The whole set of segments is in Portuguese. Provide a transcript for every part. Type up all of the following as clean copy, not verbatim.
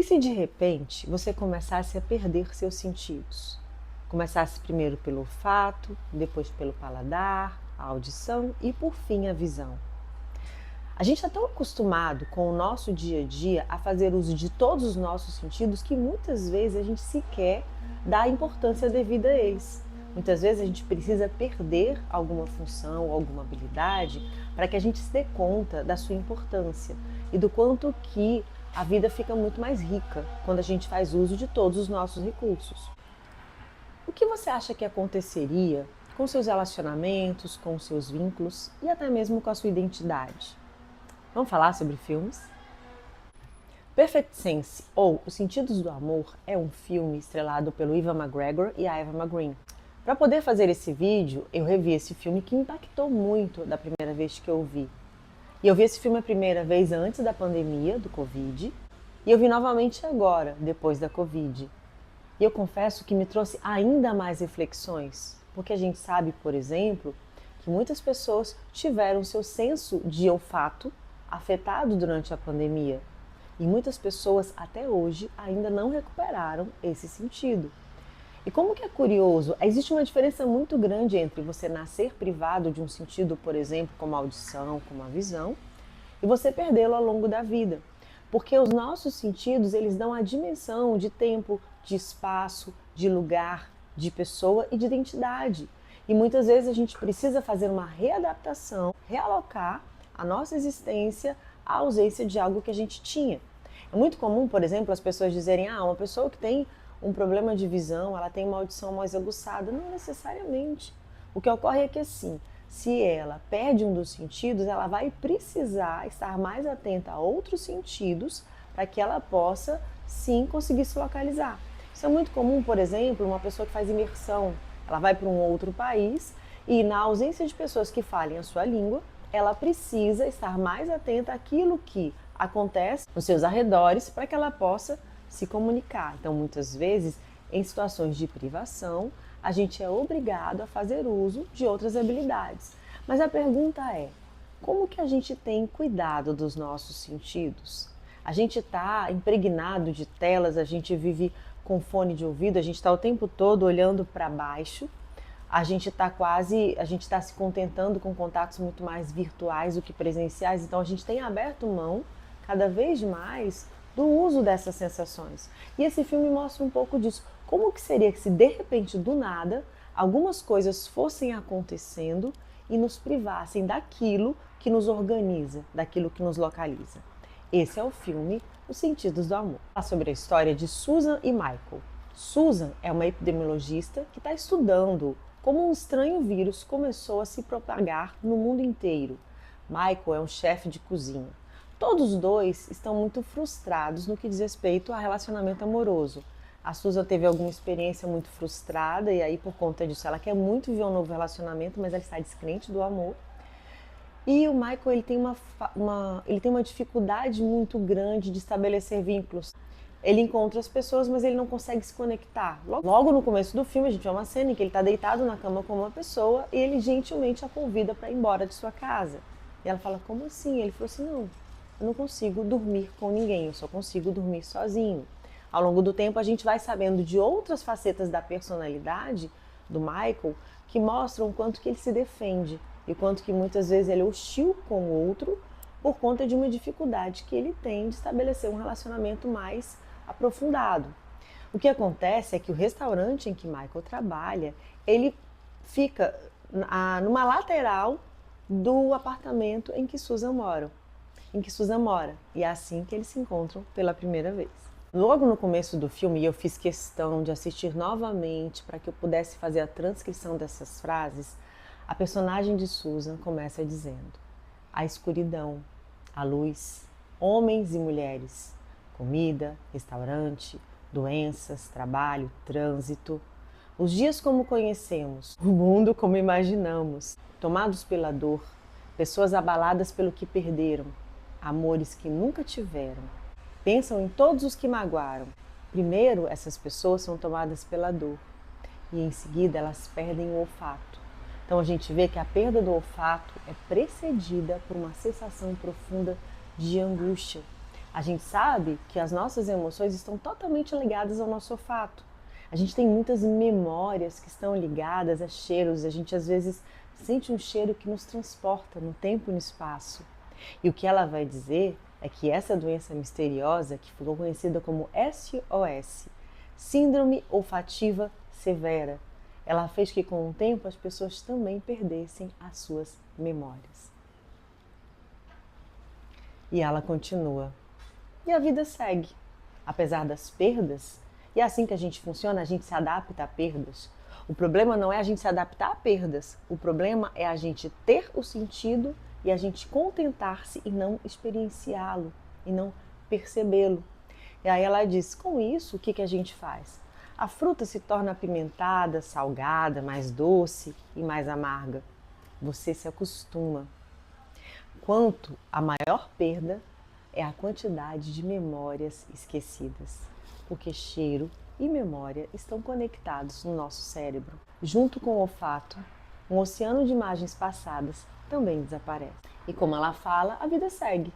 E se de repente você começasse a perder seus sentidos? Começasse primeiro pelo olfato, depois pelo paladar, a audição e por fim a visão. A gente é tão acostumado com o nosso dia a dia a fazer uso de todos os nossos sentidos que muitas vezes a gente sequer dá a importância devida a eles. Muitas vezes a gente precisa perder alguma função, alguma habilidade para que a gente se dê conta da sua importância e do quanto que a vida fica muito mais rica quando a gente faz uso de todos os nossos recursos. O que você acha que aconteceria com seus relacionamentos, com seus vínculos e até mesmo com a sua identidade? Vamos falar sobre filmes? Perfect Sense, ou Os Sentidos do Amor, é um filme estrelado pelo Ewan McGregor e a Eva Green. Para poder fazer esse vídeo, eu revi esse filme que impactou muito da primeira vez que eu vi. E eu vi esse filme a primeira vez antes da pandemia, do Covid, e eu vi novamente agora, depois da Covid. E eu confesso que me trouxe ainda mais reflexões, porque a gente sabe, por exemplo, que muitas pessoas tiveram seu senso de olfato afetado durante a pandemia. E muitas pessoas até hoje ainda não recuperaram esse sentido. E como que é curioso, existe uma diferença muito grande entre você nascer privado de um sentido, por exemplo, como a audição, como a visão, e você perdê-lo ao longo da vida. Porque os nossos sentidos, eles dão a dimensão de tempo, de espaço, de lugar, de pessoa e de identidade. E muitas vezes a gente precisa fazer uma readaptação, realocar a nossa existência à ausência de algo que a gente tinha. É muito comum, por exemplo, as pessoas dizerem: uma pessoa que tem um problema de visão, ela tem uma audição mais aguçada. Não necessariamente. O que ocorre é que assim, se ela perde um dos sentidos, ela vai precisar estar mais atenta a outros sentidos para que ela possa, sim, conseguir se localizar. Isso é muito comum, por exemplo, uma pessoa que faz imersão. Ela vai para um outro país e, na ausência de pessoas que falem a sua língua, ela precisa estar mais atenta àquilo que acontece nos seus arredores para que ela possa se comunicar. Então, muitas vezes, em situações de privação, a gente é obrigado a fazer uso de outras habilidades. Mas a pergunta é: como que a gente tem cuidado dos nossos sentidos? A gente está impregnado de telas, a gente vive com fone de ouvido, a gente está o tempo todo olhando para baixo, a gente está se contentando com contatos muito mais virtuais do que presenciais, então a gente tem aberto mão cada vez mais do uso dessas sensações. E esse filme mostra um pouco disso. Como que seria que se de repente, do nada, algumas coisas fossem acontecendo e nos privassem daquilo que nos organiza, daquilo que nos localiza? Esse é o filme Os Sentidos do Amor. Fala sobre a história de Susan e Michael. Susan é uma epidemiologista que está estudando como um estranho vírus começou a se propagar no mundo inteiro. Michael é um chefe de cozinha. Todos os dois estão muito frustrados no que diz respeito a relacionamento amoroso. A Susan teve alguma experiência muito frustrada e aí, por conta disso, ela quer muito ver um novo relacionamento, mas ela está descrente do amor. E o Michael, ele tem uma dificuldade muito grande de estabelecer vínculos. Ele encontra as pessoas, mas ele não consegue se conectar. Logo no começo do filme, a gente vê uma cena em que ele está deitado na cama com uma pessoa e ele gentilmente a convida para ir embora de sua casa. E ela fala: como assim? Ele falou assim: não, eu não consigo dormir com ninguém, eu só consigo dormir sozinho. Ao longo do tempo, a gente vai sabendo de outras facetas da personalidade do Michael que mostram o quanto que ele se defende e o quanto que muitas vezes ele é hostil com o outro por conta de uma dificuldade que ele tem de estabelecer um relacionamento mais aprofundado. O que acontece é que o restaurante em que Michael trabalha, ele fica numa lateral do apartamento em que Susan mora. E é assim que eles se encontram pela primeira vez. Logo no começo do filme, eu fiz questão de assistir novamente para que eu pudesse fazer a transcrição dessas frases. A personagem de Susan começa dizendo: a escuridão, a luz, homens e mulheres, comida, restaurante, doenças, trabalho, trânsito. Os dias como conhecemos, o mundo como imaginamos, tomados pela dor, pessoas abaladas pelo que perderam, amores que nunca tiveram. Pensam em todos os que magoaram. Primeiro, essas pessoas são tomadas pela dor e em seguida elas perdem o olfato. Então a gente vê que a perda do olfato é precedida por uma sensação profunda de angústia. A gente sabe que as nossas emoções estão totalmente ligadas ao nosso olfato. A gente tem muitas memórias que estão ligadas a cheiros. A gente às vezes sente um cheiro que nos transporta no tempo e no espaço. E o que ela vai dizer é que essa doença misteriosa, que ficou conhecida como SOS, Síndrome Olfativa Severa, ela fez que com o tempo as pessoas também perdessem as suas memórias. E ela continua. E a vida segue. Apesar das perdas, e é assim que a gente funciona, a gente se adapta a perdas. O problema não é a gente se adaptar a perdas, o problema é a gente ter o sentido e a gente contentar-se e não experienciá-lo, e não percebê-lo. E aí ela diz, com isso, o que a gente faz? A fruta se torna apimentada, salgada, mais doce e mais amarga. Você se acostuma. Quanto a maior perda é a quantidade de memórias esquecidas, porque cheiro e memória estão conectados no nosso cérebro. Junto com o olfato, um oceano de imagens passadas também desaparece. E como ela fala, a vida segue.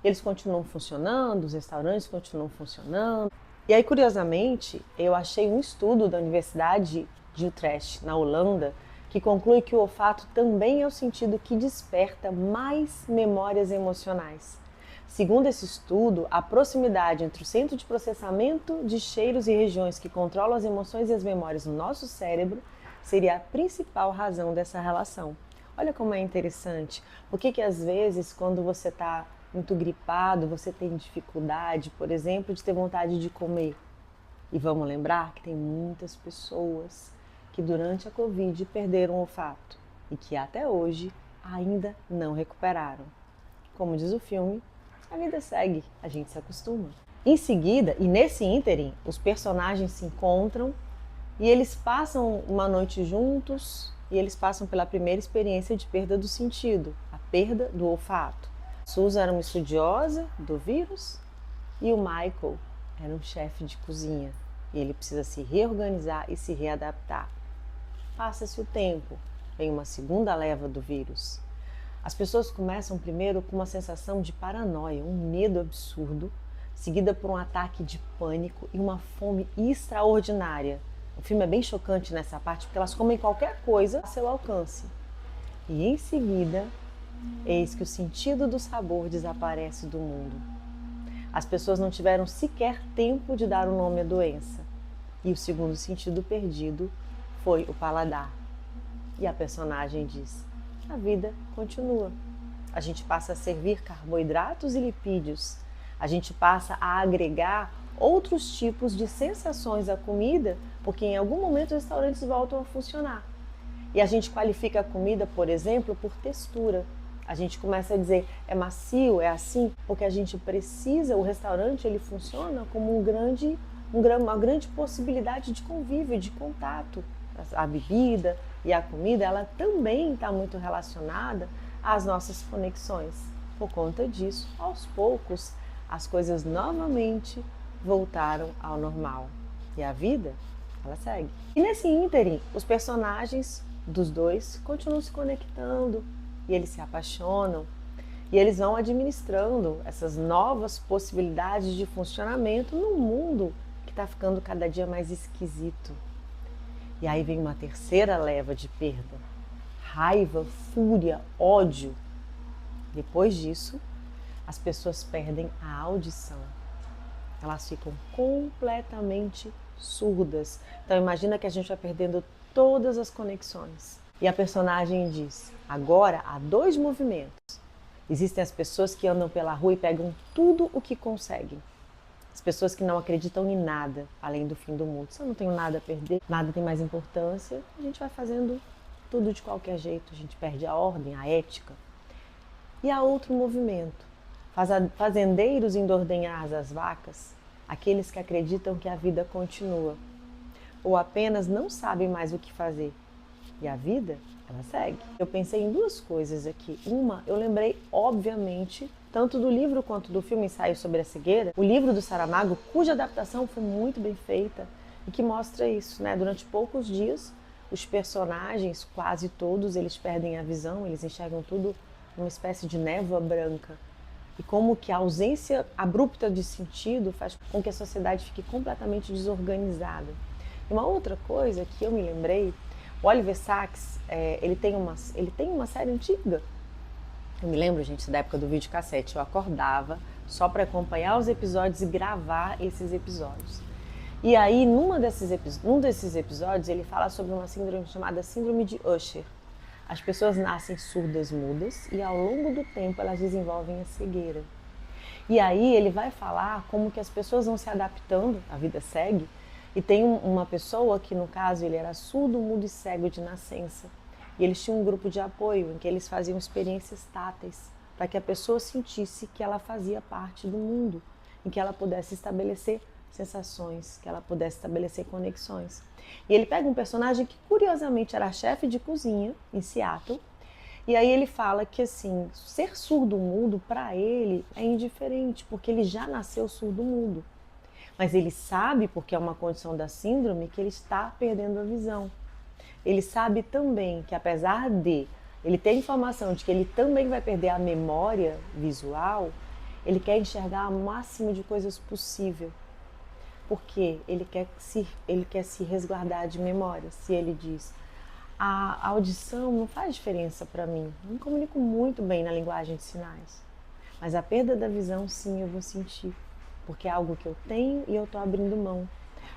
Eles continuam funcionando, os restaurantes continuam funcionando. E aí, curiosamente, eu achei um estudo da Universidade de Utrecht, na Holanda, que conclui que o olfato também é o sentido que desperta mais memórias emocionais. Segundo esse estudo, a proximidade entre o centro de processamento de cheiros e regiões que controlam as emoções e as memórias no nosso cérebro seria a principal razão dessa relação. Olha como é interessante. Por que às vezes, quando você está muito gripado, você tem dificuldade, por exemplo, de ter vontade de comer? E vamos lembrar que tem muitas pessoas que durante a Covid perderam o olfato e que até hoje ainda não recuperaram. Como diz o filme, a vida segue, a gente se acostuma. Em seguida, e nesse ínterim, os personagens se encontram e eles passam uma noite juntos e eles passam pela primeira experiência de perda do sentido, a perda do olfato. Susan era uma estudiosa do vírus e o Michael era um chefe de cozinha e ele precisa se reorganizar e se readaptar. Passa-se o tempo, vem uma segunda leva do vírus. As pessoas começam primeiro com uma sensação de paranoia, um medo absurdo, seguida por um ataque de pânico e uma fome extraordinária. O filme é bem chocante nessa parte porque elas comem qualquer coisa a seu alcance. E em seguida, eis que o sentido do sabor desaparece do mundo. As pessoas não tiveram sequer tempo de dar um nome à doença. E o segundo sentido perdido foi o paladar. E a personagem diz: a vida continua. A gente passa a servir carboidratos e lipídios. A gente passa a agregar outros tipos de sensações à comida, porque em algum momento os restaurantes voltam a funcionar. E a gente qualifica a comida, por exemplo, por textura. A gente começa a dizer, é macio, é assim, porque a gente precisa, o restaurante ele funciona como uma grande possibilidade de convívio, de contato. A bebida e a comida, ela também está muito relacionada às nossas conexões. Por conta disso, aos poucos, as coisas novamente voltaram ao normal. E a vida, ela segue. E nesse ínterim, os personagens dos dois continuam se conectando e eles se apaixonam e eles vão administrando essas novas possibilidades de funcionamento num mundo que está ficando cada dia mais esquisito. E aí vem uma terceira leva de perda. Raiva, fúria, ódio. Depois disso, as pessoas perdem a audição. Elas ficam completamente surdas. Então imagina que a gente vai perdendo todas as conexões. E a personagem diz, agora há dois movimentos. Existem as pessoas que andam pela rua e pegam tudo o que conseguem. As pessoas que não acreditam em nada, além do fim do mundo. Se eu não tenho nada a perder, nada tem mais importância, a gente vai fazendo tudo de qualquer jeito, a gente perde a ordem, a ética. E há outro movimento, fazendeiros indo ordenhar as vacas, aqueles que acreditam que a vida continua, ou apenas não sabem mais o que fazer. E a vida, ela segue. Eu pensei em duas coisas aqui. Uma, eu lembrei, obviamente, tanto do livro quanto do filme Ensaio sobre a Cegueira, o livro do Saramago, cuja adaptação foi muito bem feita e que mostra isso, né? Durante poucos dias, os personagens, quase todos, eles perdem a visão, eles enxergam tudo numa espécie de névoa branca. e como que a ausência abrupta de sentido faz com que a sociedade fique completamente desorganizada. E uma outra coisa que eu me lembrei, o Oliver Sacks, ele tem uma série antiga. Eu me lembro, gente, da época do videocassete. Eu acordava só para acompanhar os episódios e gravar esses episódios. E aí, num desses episódios, ele fala sobre uma síndrome chamada Síndrome de Usher. As pessoas nascem surdas mudas e ao longo do tempo elas desenvolvem a cegueira. E aí ele vai falar como que as pessoas vão se adaptando, a vida segue, e tem uma pessoa que no caso ele era surdo, mudo e cego de nascença. E eles tinham um grupo de apoio em que eles faziam experiências táteis para que a pessoa sentisse que ela fazia parte do mundo, em que ela pudesse estabelecer sensações, que ela pudesse estabelecer conexões. E ele pega um personagem que curiosamente era chefe de cozinha em Seattle, e aí ele fala que assim, ser surdo-mudo para ele é indiferente, porque ele já nasceu surdo-mudo. Mas ele sabe, porque é uma condição da síndrome, que ele está perdendo a visão. Ele sabe também que apesar de ele ter informação de que ele também vai perder a memória visual, ele quer enxergar o máximo de coisas possível. Porque ele quer se resguardar de memória. Se ele diz, a audição não faz diferença para mim, eu me comunico muito bem na linguagem de sinais. Mas a perda da visão, sim, eu vou sentir, porque é algo que eu tenho e eu estou abrindo mão.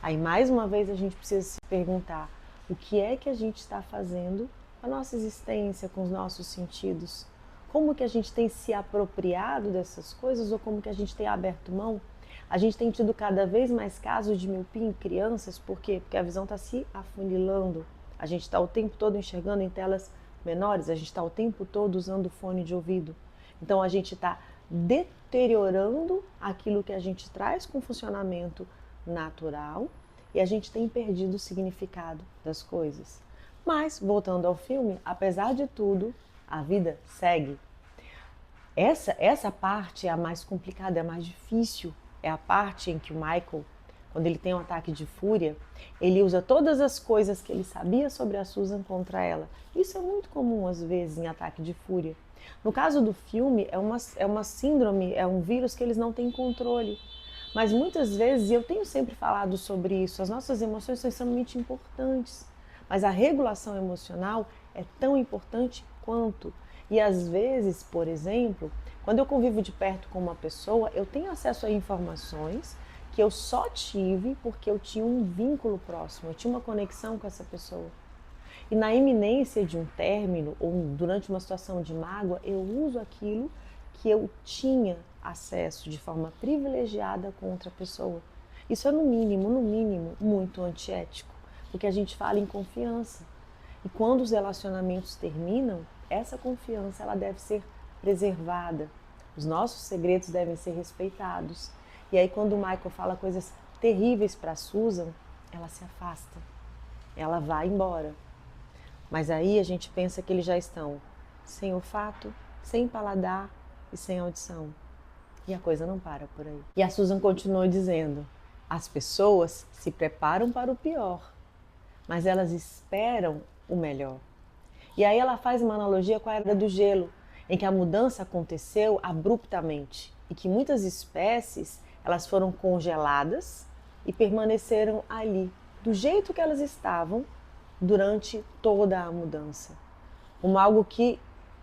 Aí, mais uma vez, a gente precisa se perguntar o que é que a gente está fazendo com a nossa existência, com os nossos sentidos. Como que a gente tem se apropriado dessas coisas ou como que a gente tem aberto mão? A gente tem tido cada vez mais casos de miopia em crianças, por quê? Porque a visão está se afunilando. A gente está o tempo todo enxergando em telas menores, a gente está o tempo todo usando fone de ouvido. Então a gente está deteriorando aquilo que a gente traz com funcionamento natural e a gente tem perdido o significado das coisas. Mas, voltando ao filme, apesar de tudo, a vida segue. Essa parte é a mais complicada, é a mais difícil. É a parte em que o Michael, quando ele tem um ataque de fúria, ele usa todas as coisas que ele sabia sobre a Susan contra ela. Isso é muito comum, às vezes, em ataque de fúria. No caso do filme, é uma síndrome, é um vírus que eles não têm controle. Mas muitas vezes, e eu tenho sempre falado sobre isso, as nossas emoções são extremamente importantes. Mas a regulação emocional é tão importante quanto. E às vezes, por exemplo, quando eu convivo de perto com uma pessoa, eu tenho acesso a informações que eu só tive porque eu tinha um vínculo próximo, eu tinha uma conexão com essa pessoa. E na iminência de um término ou durante uma situação de mágoa, eu uso aquilo que eu tinha acesso de forma privilegiada com outra pessoa. Isso é no mínimo, muito antiético, porque a gente fala em confiança. E quando os relacionamentos terminam, essa confiança ela deve ser preservada. Os nossos segredos devem ser respeitados. E aí quando o Michael fala coisas terríveis para Susan, ela se afasta. Ela vai embora. Mas aí a gente pensa que eles já estão sem olfato, sem paladar e sem audição. E a coisa não para por aí. E a Susan continua dizendo, as pessoas se preparam para o pior, mas elas esperam o melhor. E aí ela faz uma analogia com a Era do Gelo, em que a mudança aconteceu abruptamente e que muitas espécies elas foram congeladas e permaneceram ali, do jeito que elas estavam durante toda a mudança. Algo que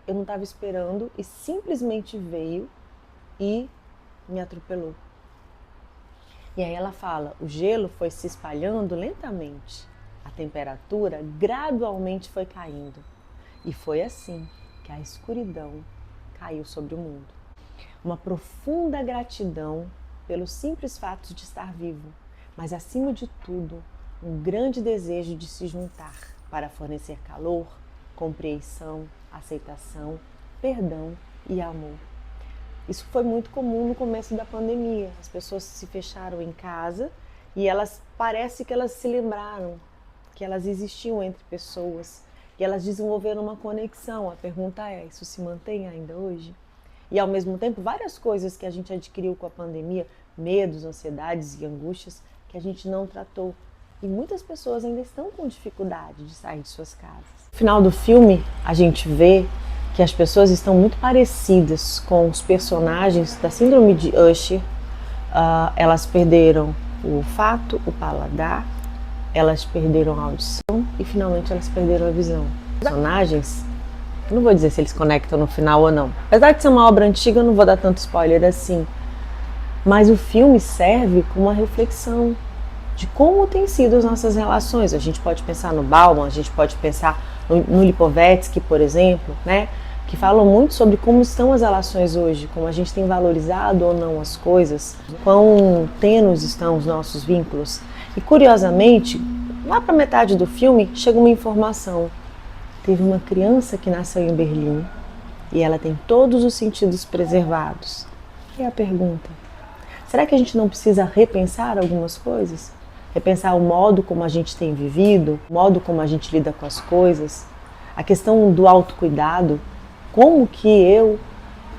eu não estava esperando e simplesmente veio e me atropelou. E aí ela fala, o gelo foi se espalhando lentamente, a temperatura gradualmente foi caindo. E foi assim que a escuridão caiu sobre o mundo. Uma profunda gratidão pelo simples fato de estar vivo, mas acima de tudo, um grande desejo de se juntar para fornecer calor, compreensão, aceitação, perdão e amor. Isso foi muito comum no começo da pandemia. As pessoas se fecharam em casa e parece que elas se lembraram que elas existiam entre pessoas e elas desenvolveram uma conexão. A pergunta é, isso se mantém ainda hoje? E ao mesmo tempo, várias coisas que a gente adquiriu com a pandemia, medos, ansiedades e angústias que a gente não tratou. E muitas pessoas ainda estão com dificuldade de sair de suas casas. No final do filme, a gente vê que as pessoas estão muito parecidas com os personagens da síndrome de Usher. Elas perderam o olfato, o paladar, elas perderam a audição e finalmente elas perderam a visão. Os personagens, eu não vou dizer se eles conectam no final ou não. Apesar de ser uma obra antiga, eu não vou dar tanto spoiler assim. Mas o filme serve como uma reflexão de como têm sido as nossas relações. A gente pode pensar no Bauman, a gente pode pensar no Lipovetsky, por exemplo, né? Que falam muito sobre como estão as relações hoje, como a gente tem valorizado ou não as coisas, quão tênues estão os nossos vínculos. E curiosamente, lá para metade do filme, chega uma informação. Teve uma criança que nasceu em Berlim e ela tem todos os sentidos preservados. E a pergunta, será que a gente não precisa repensar algumas coisas? Repensar o modo como a gente tem vivido, o modo como a gente lida com as coisas, a questão do autocuidado, como que eu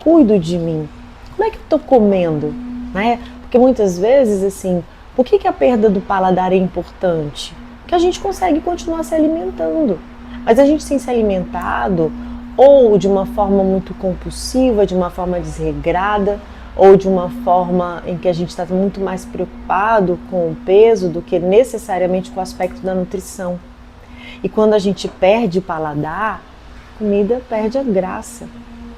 cuido de mim, como é que eu estou comendo, né? Porque muitas vezes, assim, por que a perda do paladar é importante? Porque a gente consegue continuar se alimentando, mas a gente tem se alimentado ou de uma forma muito compulsiva, de uma forma desregrada, ou de uma forma em que a gente está muito mais preocupado com o peso do que necessariamente com o aspecto da nutrição. E quando a gente perde o paladar, a comida perde a graça.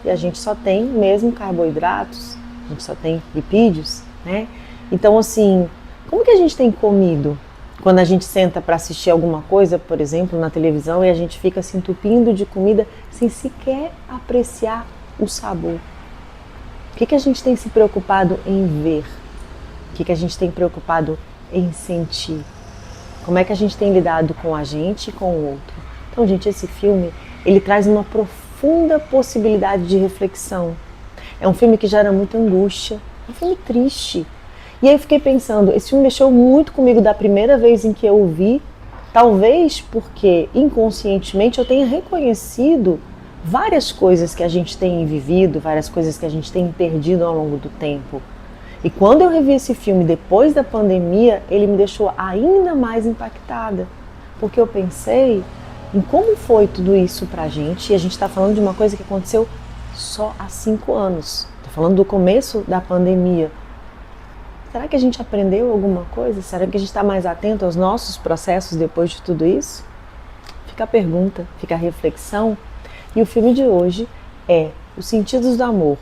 E a gente só tem mesmo carboidratos, a gente só tem lipídios, né? Então, assim, como que a gente tem comido? Quando a gente senta para assistir alguma coisa, por exemplo, na televisão, e a gente fica se entupindo de comida sem sequer apreciar o sabor. O que a gente tem se preocupado em ver? O que a gente tem preocupado em sentir? Como é que a gente tem lidado com a gente e com o outro? Então, gente, esse filme, ele traz uma profunda possibilidade de reflexão. É um filme que gera muita angústia, é um filme triste. E aí eu fiquei pensando, esse filme mexeu muito comigo da primeira vez em que eu o vi, talvez porque inconscientemente eu tenha reconhecido várias coisas que a gente tem vivido, várias coisas que a gente tem perdido ao longo do tempo. E quando eu revi esse filme depois da pandemia, ele me deixou ainda mais impactada, porque eu pensei em como foi tudo isso pra gente, e a gente está falando de uma coisa que aconteceu só há 5 anos. Estou falando do começo da pandemia. Será que a gente aprendeu alguma coisa? Será que a gente está mais atento aos nossos processos depois de tudo isso? Fica a pergunta, fica a reflexão. E o filme de hoje é Os Sentidos do Amor.